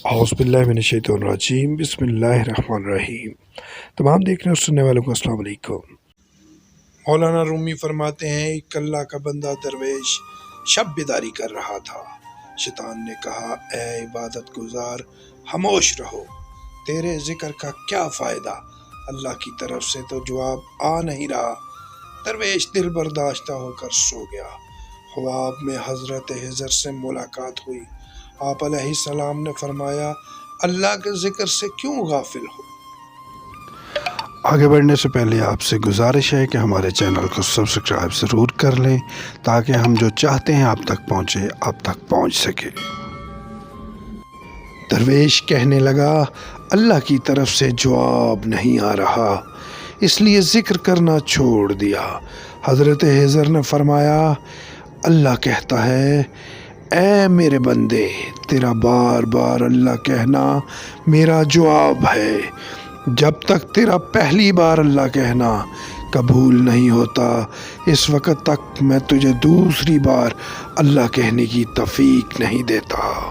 اعوذ باللہ من الشیطان الرجیم، بسم اللہ الرحمن الرحیم۔ تمام دیکھنے اور سننے والوں کو السلام علیکم۔ مولانا رومی فرماتے ہیں، ایک اللہ کا بندہ درویش شب بیداری کر رہا تھا۔ شیطان نے کہا، اے عبادت گزار، خاموش رہو، تیرے ذکر کا کیا فائدہ؟ اللہ کی طرف سے تو جواب آ نہیں رہا۔ درویش دل برداشتہ ہو کر سو گیا۔ خواب میں حضرت خضر سے ملاقات ہوئی۔ آپ علیہ السلام نے فرمایا، اللہ کے ذکر سے کیوں غافل ہو؟ آگے بڑھنے سے پہلے آپ سے گزارش ہے کہ ہمارے چینل کو سبسکرائب ضرور کر لیں تاکہ ہم جو چاہتے ہیں آپ تک پہنچے، آپ تک پہنچ سکے۔ درویش کہنے لگا، اللہ کی طرف سے جواب نہیں آ رہا، اس لیے ذکر کرنا چھوڑ دیا۔ حضرت خضر نے فرمایا، اللہ کہتا ہے، اے میرے بندے، تیرا بار بار اللہ کہنا میرا جواب ہے۔ جب تک تیرا پہلی بار اللہ کہنا قبول نہیں ہوتا، اس وقت تک میں تجھے دوسری بار اللہ کہنے کی توفیق نہیں دیتا۔